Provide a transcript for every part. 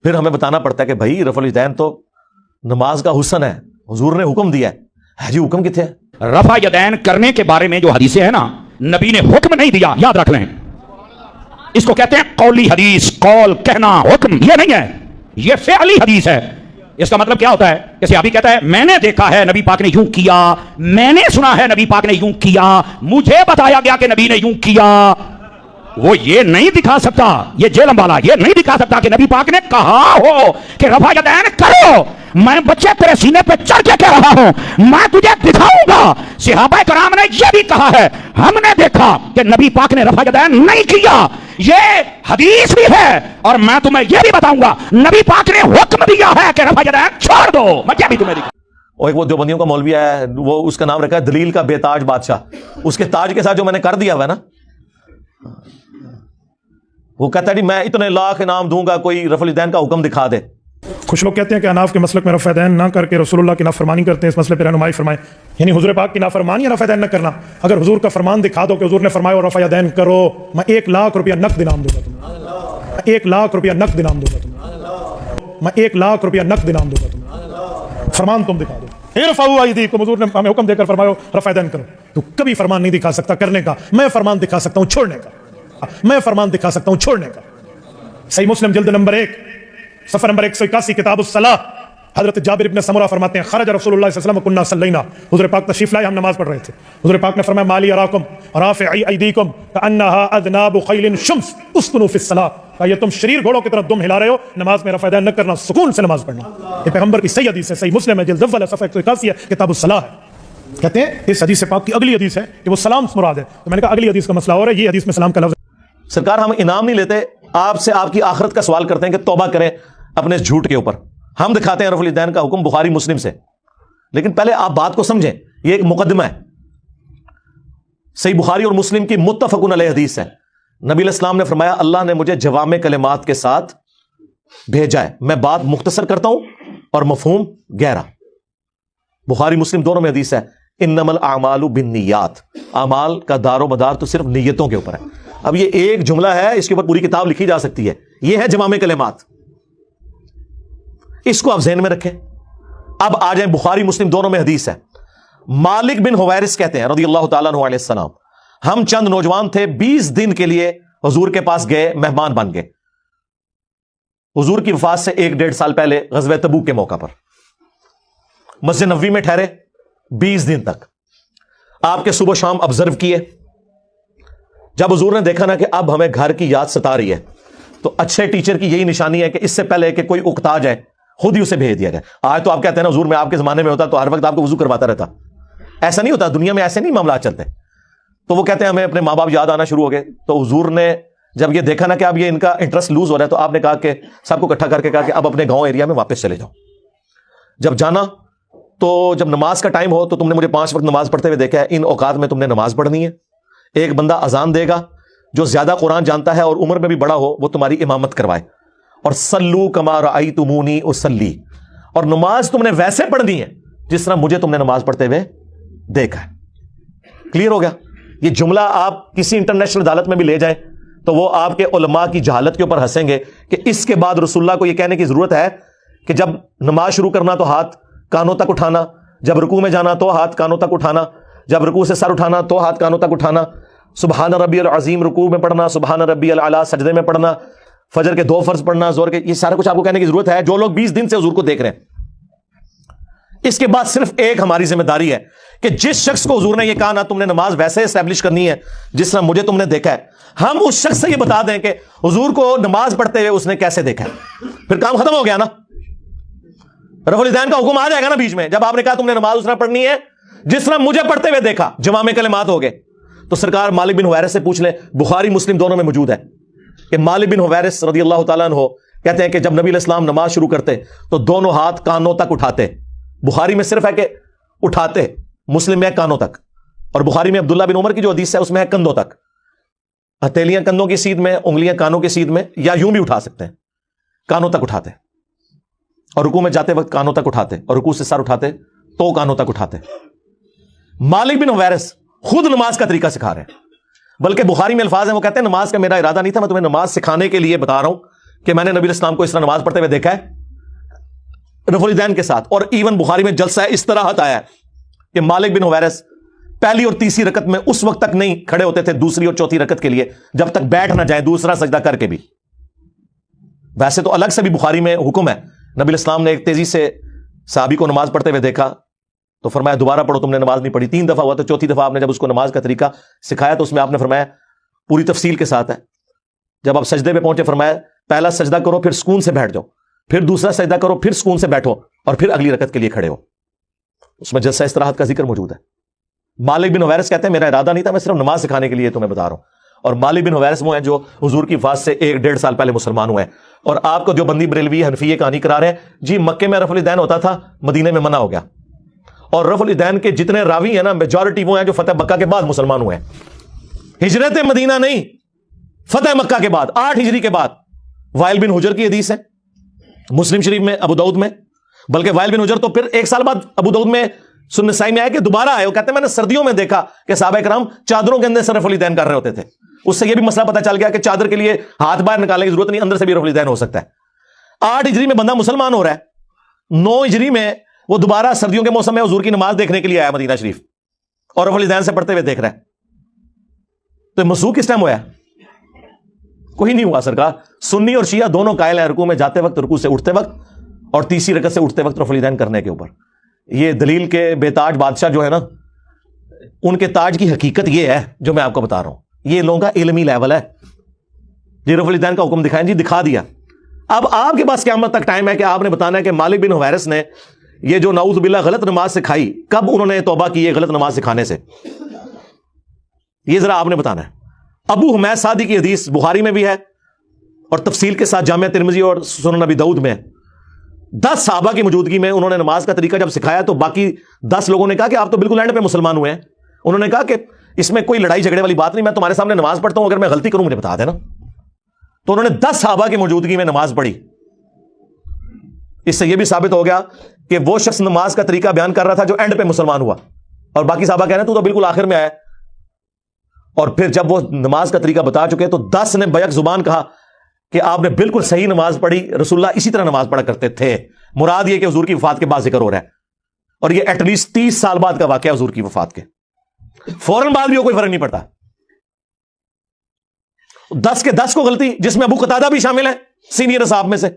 پھر ہمیں بتانا پڑتا ہے کہ بھائی رفع الیدین تو نماز کا حسن ہے، حضور نے حکم دیا ہے جی، حکم کتنے ہے؟ رفع یدین کرنے کے بارے میں جو حدیثیں ہیں نا، نبی نے حکم نہیں دیا، یاد رکھ لیں، اس کو کہتے ہیں قولی حدیث، قول کہنا، حکم یہ نہیں ہے، یہ فعلی حدیث ہے۔ اس کا مطلب کیا ہوتا ہے کہ صحابی کہتا ہے میں نے دیکھا ہے نبی پاک نے یوں کیا، میں نے سنا ہے نبی پاک نے یوں کیا، مجھے بتایا گیا کہ نبی نے یوں کیا۔ وہ یہ نہیں دکھا سکتا، یہ جیلم والا یہ نہیں دکھا سکتا کہ نبی پاک نے کہا ہو کہ رفع یدین کرو۔ میں بچے تیرے سینے پہ چڑھ کے کہہ رہا ہوں، میں تجھے دکھاؤں گا۔ صحابہ کرام نے یہ بھی کہا ہے، ہم نے دیکھا کہ نبی پاک نے رفع یدین نہیں کیا، یہ حدیث بھی ہے، اور میں تمہیں یہ بھی بتاؤں گا نبی پاک نے حکم دیا ہے کہ رفع یدین چھوڑ دو۔ میں کیا بھی تمہیں دکھاؤں۔ اور ایک وہ دیوبندیوں کا مولوی ہے، وہ اس کا نام رکھا ہے دلیل کا بے تاج بادشاہ، اس کے تاج کے ساتھ جو میں نے کر دیا ہوا ہے نا، وہ کہتا ہے جی میں اتنے لاکھ انعام دوں گا کوئی رفع الیدین کا حکم دکھا دے۔ کچھ لوگ کہتے ہیں کہ اناف کے مسلک میں رفع یدین نہ کر کے رسول اللہ کی نافرمانی کرتے ہیں، اس مسئلے پہ رہنمائی فرمائیں، یعنی حضور پاک کی نافرمانی یا رفع یدین نہ کرنا۔ اگر حضور کا فرمان دکھا دو کہ حضور نے فرمایا رفع یدین کرو، میں 1 لاکھ روپیہ نقد انعام دوں گا تمہیں، 1 لاکھ روپیہ نقد انعام دوں گا تمہیں، میں 1 لاکھ روپیہ نقد انعام دوں گا تمہیں، فرمان تم دکھا دو۔ ارفعوا ایدیکم، حضور نے ہمیں حکم دے کر فرمایا رفع یدین کرو، تو کبھی فرمان نہیں دکھا سکتا کرنے کا، میں فرمان دکھا سکتا ہوں چھوڑنے کا، میں فرمان دکھا سکتا ہوں چھوڑنے کا۔ صحیح مسلم جلد نمبر 1 صفحہ نمبر 181 کتاب الصلاۃ، حضرت جابر ابن سمرہ فرماتے ہیں خرج رسول اللہ صلی اللہ علیہ وسلم كنا صلینا، حضور پاک تشریف لائے، ہم نماز پڑھ رہے تھے، حضور پاک نے فرمایا مالی اراکم رافعی ایدیکم کانها اذناب خیل شمس اسکنوا فی الصلاۃ، یہ تم شریر گھوڑوں کی طرح دم ہلا رہے ہو، نماز میں رفع یدین نہ کرنا، سکون سے نماز پڑھنا۔ یہ پیغمبر کی صحیح حدیث ہے، صحیح مسلم ہے جلد اول صفحہ 181 ہے، کتاب الصلاۃ ہے۔ کہتے ہیں اس حدیث پاک کی اگلی حدیث ہے کہ وہ سلام مراد ہے، تو میں نے کہا اگلی حدیث کا مسئلہ اور ہے، یہ حدیث میں سلام کا لفظ۔ سرکار ہم انعام نہیں لیتے، آپ سے آپ کی آخرت کا سوال کرتے ہیں کہ توبہ کریں اپنے اس جھوٹ کے اوپر۔ ہم دکھاتے ہیں رفع الیدین کا حکم بخاری مسلم سے، لیکن پہلے آپ بات کو سمجھیں، یہ ایک مقدمہ ہے، صحیح بخاری اور مسلم کی متفق علیہ حدیث ہے۔ نبی علیہ السلام نے فرمایا اللہ نے مجھے جوامع کلمات کے ساتھ بھیجا ہے، میں بات مختصر کرتا ہوں اور مفہوم گہرا۔ بخاری مسلم دونوں میں حدیث ہے انما الاعمال بالنیات، اعمال کا دار و مدار تو صرف نیتوں کے اوپر ہے۔ اب یہ ایک جملہ ہے، اس کے اوپر پوری کتاب لکھی جا سکتی ہے، یہ ہے جوامع کلمات، اس کو آپ ذہن میں رکھیں۔ اب آ جائیں بخاری مسلم دونوں میں حدیث ہے، مالک بن حویرث کہتے ہیں رضی اللہ تعالیٰ عنہ علیہ السلام، ہم چند نوجوان تھے، 20 دن کے لیے حضور کے پاس گئے، مہمان بن گئے، حضور کی وفات سے 1-1.5 سال پہلے غزوہ تبوک کے موقع پر مسجد نبوی میں ٹھہرے 20 دن تک، آپ کے صبح شام آبزرو کیے۔ جب حضور نے دیکھا نا کہ اب ہمیں گھر کی یاد ستا رہی ہے، تو اچھے ٹیچر کی یہی نشانی ہے کہ اس سے پہلے کہ کوئی اکتا جائے خود ہی اسے بھیج دیا جائے۔ آج تو آپ کہتے ہیں نا حضور میں آپ کے زمانے میں ہوتا تو ہر وقت آپ کو وضو کرواتا رہتا، ایسا نہیں ہوتا، دنیا میں ایسے نہیں معاملات چلتے۔ تو وہ کہتے ہیں ہمیں اپنے ماں باپ یاد آنا شروع ہو گئے، تو حضور نے جب یہ دیکھا نا کہ اب یہ ان کا انٹرسٹ لوز ہو رہا ہے، تو آپ نے کہا کہ سب کو اکٹھا کر کے کہا کہ اب اپنے گاؤں ایریا میں واپس چلے جاؤ۔ جب جانا تو جب نماز کا ٹائم ہو تو تم نے مجھے 5 وقت نماز پڑھتے ہوئے دیکھا ہے، ان اوقات میں تم نے نماز پڑھنی ہے۔ ایک بندہ اذان دے گا جو زیادہ قرآن جانتا ہے اور عمر میں بھی بڑا ہو، وہ تمہاری امامت کروائے، اور صلو کما رأیتمونی اصلی، اور نماز تم نے ویسے پڑھنی ہے جس طرح مجھے تم نے نماز پڑھتے ہوئے دیکھا ہے۔ کلیئر ہو گیا؟ یہ جملہ آپ کسی انٹرنیشنل عدالت میں بھی لے جائیں تو وہ آپ کے علماء کی جہالت کے اوپر ہنسیں گے کہ اس کے بعد رسول اللہ کو یہ کہنے کی ضرورت ہے کہ جب نماز شروع کرنا تو ہاتھ کانوں تک اٹھانا، جب رکوع میں جانا تو ہاتھ کانوں تک اٹھانا، جب رکوع سے سر اٹھانا تو ہاتھ کانوں تک اٹھانا، سبحان ربی العظیم رکوع میں پڑھنا، سبحان ربی الاعلی سجدے میں پڑھنا، فجر کے 2 فرض پڑھنا، زور کے، یہ سارا کچھ آپ کو کہنے کی ضرورت ہے جو لوگ 20 دن سے حضور کو دیکھ رہے ہیں۔ اس کے بعد صرف ایک ہماری ذمہ داری ہے کہ جس شخص کو حضور نے یہ کہا نا تم نے نماز ویسے اسٹیبلش کرنی ہے جس طرح مجھے تم نے دیکھا ہے، ہم اس شخص سے یہ بتا دیں کہ حضور کو نماز پڑھتے ہوئے اس نے کیسے دیکھا ہے، پھر کام ختم ہو گیا نا۔ رفع الیدین کا حکم آ جائے گا نا بیچ میں، جب آپ نے کہا تم نے نماز اس طرح پڑھنی ہے جس طرح مجھے پڑھتے ہوئے دیکھا، جوامع کلمات ہو گئے۔ تو سرکار مالک بن حویرث سے پوچھ لیں، بخاری مسلم دونوں میں موجود ہے کہ مالک بن حویرث رضی اللہ تعالیٰ عنہ کہتے ہیں کہ جب نبی علیہ السلام نماز شروع کرتے تو دونوں ہاتھ کانوں تک اٹھاتے، بخاری میں صرف ہے کہ اٹھاتے، مسلم میں ہے کانوں تک، اور بخاری میں عبداللہ بن عمر کی جو حدیث ہے اس میں ہے کندھوں تک، ہتھیلیاں کندھوں کی سیدھ میں، انگلیاں کانوں کی سیدھ میں، یا یوں بھی اٹھا سکتے ہیں، کانوں تک اٹھاتے، اور رکوع میں جاتے وقت کانوں تک اٹھاتے، اور رکوع سے سر اٹھاتے تو کانوں تک اٹھاتے۔ مالک بن حویرث خود نماز کا طریقہ سکھا رہے ہیں، بلکہ بخاری میں الفاظ ہیں، وہ کہتے ہیں نماز کا میرا ارادہ نہیں تھا، میں تمہیں نماز سکھانے کے لیے بتا رہا ہوں کہ میں نے نبی اسلام کو اس طرح نماز پڑھتے ہوئے دیکھا ہے رفع الیدین کے ساتھ. اور ایون بخاری میں جلسہ استراحت آیا ہے کہ مالک بن حویرث پہلی اور تیسری رکعت میں اس وقت تک نہیں کھڑے ہوتے تھے دوسری اور چوتھی رکعت کے لیے جب تک بیٹھ نہ جائیں دوسرا سجدہ کر کے بھی. ویسے تو الگ سے بھی بخاری میں حکم ہے. نبی اسلام نے ایک تیزی سے صحابی کو نماز پڑھتے ہوئے دیکھا تو فرمایا دوبارہ پڑھو, تم نے نماز نہیں پڑھی. 3 دفعہ ہوا تو چوتھی دفعہ آپ نے جب اس کو نماز کا طریقہ سکھایا تو اس میں آپ نے فرمایا پوری تفصیل کے ساتھ ہے. جب آپ سجدے پہ پہنچے فرمایا پہلا سجدہ کرو پھر سکون سے بیٹھ جاؤ, پھر دوسرا سجدہ کرو پھر سکون سے بیٹھو اور پھر اگلی رکعت کے لیے کھڑے ہو. اس میں جلسہ استراحت کا ذکر موجود ہے. مالک بن حویرث کہتے ہیں میرا ارادہ نہیں تھا, میں صرف نماز سکھانے کے لیے تمہیں بتا رہا ہوں. اور مالک بن حویرث وہ ہیں جو حضور کی وفات سے 1-1.5 سال پہلے مسلمان ہوئے ہیں. اور آپ کو جو بندی بریلوی حنفی کہانی کرا رہے ہیں جی مکے میں رفع الیدین ہوتا تھا, مدینے میں منع ہو گیا. اور رفع الیدین کے جتنے راوی ہیں نا میجورٹی وہ ہیں جو فتح مکہ کے بعد مسلمان ہوئے ہیں. ہجرت مدینہ نہیں, فتح مکہ کے بعد 8 ہجری کے بعد. وائل بن حجر کی حدیث ہے مسلم شریف میں, ابو داؤد میں. بلکہ وائل بن حجر تو پھر 1 سال بعد ابو داؤد میں سنن نسائی میں آیا کہ دوبارہ آئے. وہ کہتے ہیں میں نے سردیوں میں دیکھا کہ صحابہ کرام چادروں کے اندر سے رفع الیدین کر رہے ہوتے تھے. اس سے یہ بھی مسئلہ پتہ چل گیا کہ چادر کے لیے ہاتھ باہر نکالنے کی ضرورت نہیں, اندر سے بھی رفع الیدین ہو سکتا ہے. 8 ہجری میں بندہ مسلمان ہو رہا ہے, 9 ہجری میں وہ دوبارہ سردیوں کے موسم میں حضور کی نماز دیکھنے کے لیے آیا مدینہ شریف اور رفع الیدین سے پڑھتے ہوئے دیکھ رہا ہے. تو مسوق کس ٹائم ہوا؟ کوئی نہیں ہوا سرکار. سنی اور شیعہ دونوں قائل ہیں رکوع میں جاتے وقت, رکوع سے اٹھتے وقت اور تیسری رکعت سے اٹھتے وقت رفع الیدین کرنے کے اوپر. یہ دلیل کے بے تاج بادشاہ جو ہے نا ان کے تاج کی حقیقت یہ ہے جو میں آپ کو بتا رہا ہوں. یہ لوگوں کا علمی لیول ہے. جی رفع الیدین کا حکم دکھائیں, جی دکھا دیا. اب آپ کے پاس قیامت تک ٹائم ہے کہ آپ نے بتانا ہے کہ مالک بن حویرث نے یہ جو نعوذ باللہ غلط نماز سکھائی کب انہوں نے توبہ کی یہ غلط نماز سکھانے سے, یہ ذرا آپ نے بتانا ہے. ابو حمید سعدی کی حدیث بخاری میں بھی ہے اور تفصیل کے ساتھ جامعہ ترمذی اور سنن نبی داؤد میں. 10 صحابہ کی موجودگی میں انہوں نے نماز کا طریقہ جب سکھایا تو باقی 10 لوگوں نے کہا کہ آپ تو بالکل اینڈ پہ مسلمان ہوئے ہیں. انہوں نے کہا کہ اس میں کوئی لڑائی جھگڑے والی بات نہیں, میں تمہارے سامنے نماز پڑھتا ہوں, اگر میں غلطی کروں مجھے بتا دینا. تو انہوں نے 10 صحابہ کی موجودگی میں نماز پڑھی. اس سے یہ بھی ثابت ہو گیا کہ وہ شخص نماز کا طریقہ بیان کر رہا تھا جو اینڈ پہ مسلمان ہوا, اور باقی صحابہ کہہ رہے ہیں تو بالکل آخر میں آیا. اور پھر جب وہ نماز کا طریقہ بتا چکے تو 10 نے بیک زبان کہا کہ آپ نے بالکل صحیح نماز پڑھی, رسول اللہ اسی طرح نماز پڑھا کرتے تھے. مراد یہ کہ حضور کی وفات کے بعد ذکر ہو رہا ہے, اور یہ ایٹ لیسٹ 30 سال بعد کا واقعہ حضور کی وفات کے, فوراً بعد بھی کوئی فرق نہیں پڑتا. 10 کے 10 کو غلطی, جس میں ابو قتادہ بھی شامل ہے سینئر اصحاب میں سے.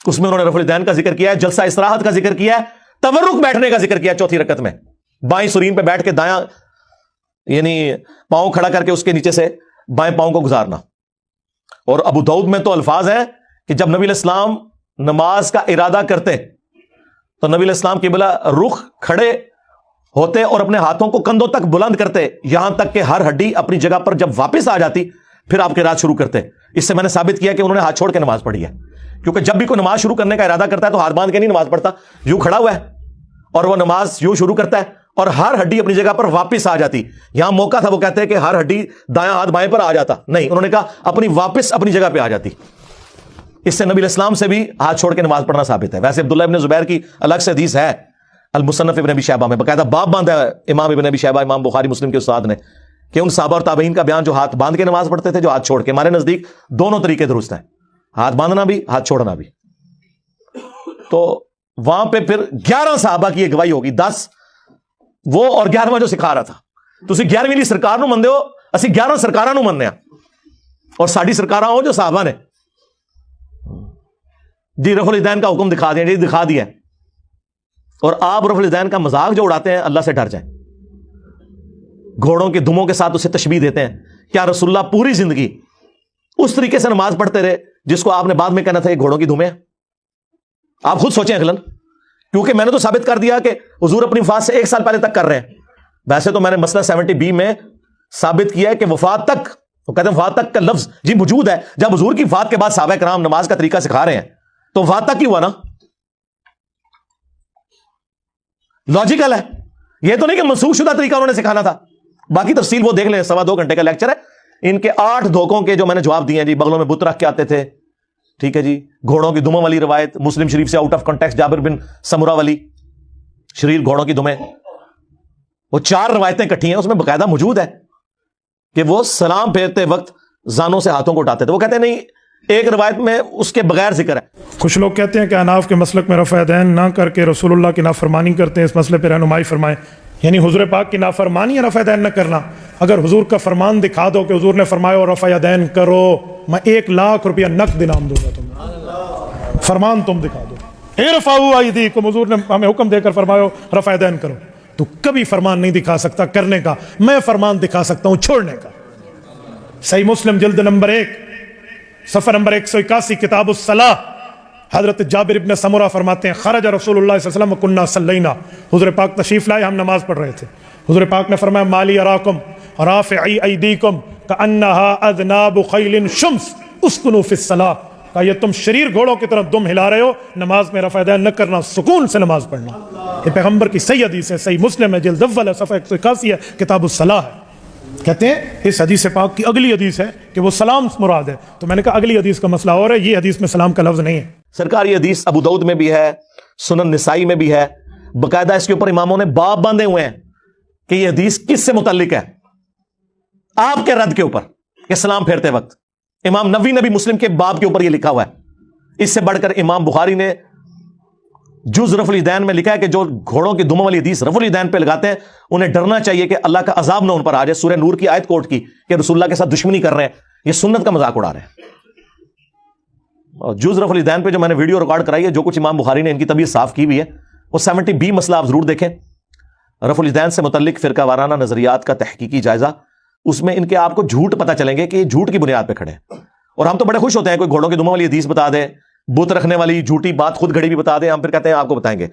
اس میں انہوں نے رفع الیدین کا ذکر کیا ہے, جلسہ استراحت کا ذکر کیا ہے, تورک بیٹھنے کا ذکر کیا ہے چوتھی رکعت میں, بائیں سرین پہ بیٹھ کے دایاں یعنی پاؤں کھڑا کر کے اس کے نیچے سے بائیں پاؤں کو گزارنا. اور ابو داؤد میں تو الفاظ ہیں کہ جب نبی علیہ السلام نماز کا ارادہ کرتے تو نبی علیہ السلام قبلہ رخ کھڑے ہوتے اور اپنے ہاتھوں کو کندھوں تک بلند کرتے, یہاں تک کہ ہر ہڈی اپنی جگہ پر جب واپس آ جاتی پھر آپ قرات شروع کرتے. اس سے میں نے ثابت کیا کہ انہوں نے ہاتھ چھوڑ کے نماز پڑھی ہے, کیونکہ جب بھی کوئی نماز شروع کرنے کا ارادہ کرتا ہے تو ہاتھ باندھ کے نہیں نماز پڑھتا, یوں کھڑا ہوا ہے اور وہ نماز یوں شروع کرتا ہے اور ہر ہڈی اپنی جگہ پر واپس آ جاتی. یہاں موقع تھا وہ کہتے ہیں کہ ہر ہڈی دایاں ہاتھ بائیں پر آ جاتا, نہیں, انہوں نے کہا اپنی واپس اپنی جگہ پہ آ جاتی. اس سے نبی الاسلام سے بھی ہاتھ چھوڑ کے نماز پڑھنا ثابت ہے. ویسے عبداللہ ابن زبیر کی الگ سے حدیث ہے المصنف ابن ابی شیبہ میں, باقاعدہ باب باندھا ہے امام ابن ابی شیبہ, امام بخاری مسلم کے استاد نے, کہ ان صحابہ اور تابعین کا بیان جو ہاتھ باندھ کے نماز پڑھتے تھے جو ہاتھ چھوڑ کے. ہمارے نزدیک دونوں طریقے درست ہیں, ہاتھ باندھنا بھی ہاتھ چھوڑنا بھی. تو وہاں پہ پھر 11 صحابہ کی گواہی ہوگی, 10 وہ اور 11واں جو سکھا رہا تھا. تسی 11ویں سرکار نو مندے ہو, اسی 11 سرکاراں نو مننے ہیں, اور ساڈی سرکاراں ہو جو صحابہ نے. جی رفع الیدین کا حکم دکھا دیا, جی دکھا دیا, اور آپ رفع الیدین کا مذاق جو اڑاتے ہیں اللہ سے ڈر جائیں. گھوڑوں کے دموں کے ساتھ اسے تشبیہ دیتے ہیں. کیا رسول اللہ پوری زندگی اس طریقے سے نماز پڑھتے رہے جس کو آپ نے بعد میں کہنا تھا یہ گھوڑوں کی دمیں؟ آپ خود سوچیں اگلن, کیونکہ میں نے تو ثابت کر دیا کہ حضور اپنی وفات سے 1 سال پہلے تک کر رہے ہیں. ویسے تو میں نے مسئلہ 70B میں ثابت کیا ہے کہ وفات تک, وہ کہتے ہیں وفات تک کا لفظ جی موجود ہے. جب حضور کی وفات کے بعد صحابہ کرام نماز کا طریقہ سکھا رہے ہیں تو وفات تک ہی ہوا نا, لاجیکل ہے. یہ تو نہیں کہ منسوخ شدہ طریقہ انہوں نے سکھانا تھا. باقی تفصیل وہ دیکھ لیں, 2.25 گھنٹے کا لیکچر ہے. ان کے 8 دھوکوں کے جو میں نے جواب دیے ہیں, جی بغلوں میں بت رکھ کے آتے تھے, ٹھیک ہے جی, گھوڑوں کی دموں والی روایت مسلم شریف سے آؤٹ آف کانٹیکسٹ جابر بن سمرہ والی شریر گھوڑوں کی دمیں, وہ 4 روایتیں کٹھی ہیں, اس میں باقاعدہ موجود ہے کہ وہ سلام پھیرتے وقت زانوں سے ہاتھوں کو اٹھاتے تھے. وہ کہتے ہیں نہیں, ایک روایت میں اس کے بغیر ذکر ہے. کچھ لوگ کہتے ہیں کہ اناف کے مسلک میں رفع دین نہ کر کے رسول اللہ کی نافرمانی کرتے ہیں, اس مسئلے پہ رہنمائی فرمائیں. یعنی حضور پاک کی نافرمانی یا رفع دین نہ کرنا. اگر حضور کا فرمان دکھا دو کہ حضور نے فرمایا اور رفع دین کرو, میں 1,00,000 روپیہ نقد انعام دوں گا تمہیں. فرمان تم دکھا دو, ارفعوا ایدیکم, حضور نے ہمیں حکم دے کر فرمایا رفع دین کرو. تو کبھی فرمان نہیں دکھا سکتا کرنے کا, میں فرمان دکھا سکتا ہوں چھوڑنے کا. صحیح مسلم جلد نمبر 1 صفحہ نمبر 181 کتاب الصلاح, حضرت جابر ابن سمرہ فرماتے ہیں خرج رسول اللہ صلی اللہ علیہ وسلم کنا صلینا, حضور پاک تشریف لائے, ہم نماز پڑھ رہے تھے. حضور پاک نے فرمایا مالی اراکم رافعی ایدیکم کانہا اذناب خیل شمس اسکنوا فی الصلاح, کہ یہ تم شریر گھوڑوں کی طرف دم ہلا رہے ہو, نماز میں رفع دین نہ کرنا, سکون سے نماز پڑھنا. یہ پیغمبر کی صحیح حدیث ہے, صحیح مسلم ہے جلد اول ہے صفحہ 181 ہے, کتاب الصلاح ہے. کہتے ہیں اس حدیث پاک کی اگلی حدیث ہے کہ وہ سلام مراد ہے. تو میں نے کہا اگلی حدیث کا مسئلہ اور ہے, یہ حدیث میں سلام کا لفظ نہیں ہے. سرکار یہ حدیث ابو داؤد میں بھی ہے, سنن نسائی میں بھی ہے, باقاعدہ اس کے اوپر اماموں نے باب باندھے ہوئے ہیں کہ یہ حدیث کس سے متعلق ہے, آپ کے رد کے اوپر کہ سلام پھیرتے وقت. امام نووی نے بھی مسلم کے باب کے اوپر یہ لکھا ہوا ہے. اس سے بڑھ کر امام بخاری نے جز رفع الیدین میں لکھا ہے کہ جو گھوڑوں کی دموں والی حدیث رفع الیدین پہ لگاتے ہیں انہیں ڈرنا چاہیے کہ اللہ کا عذاب نہ ان پر آ جائے. سورہ نور کی آیت کوٹ کی کہ رسول اللہ کے ساتھ دشمنی کر رہے ہیں, یہ سنت کا مذاق اڑا رہے ہیں. اور جز رفع الیدین پہ جو میں نے ویڈیو ریکارڈ کرائی ہے, جو کچھ امام بخاری نے ان کی طبیعت صاف کی ہوئی ہے, وہ 70B مسئلہ آپ ضرور دیکھیں. رفع الیدین سے متعلق فرقہ وارانہ نظریات کا تحقیقی جائزہ, اس میں ان کے آپ کو جھوٹ پتہ چلیں گے کہ یہ جھوٹ کی بنیاد پہ کھڑے ہیں. اور ہم تو بڑے خوش ہوتے ہیں کوئی گھوڑوں کی دموں والی حدیث بتا دے, بت رکھنے والی جھوٹی بات خود گھڑی بھی بتا دیں, ہم پھر کہتے ہیں آپ کو بتائیں گے.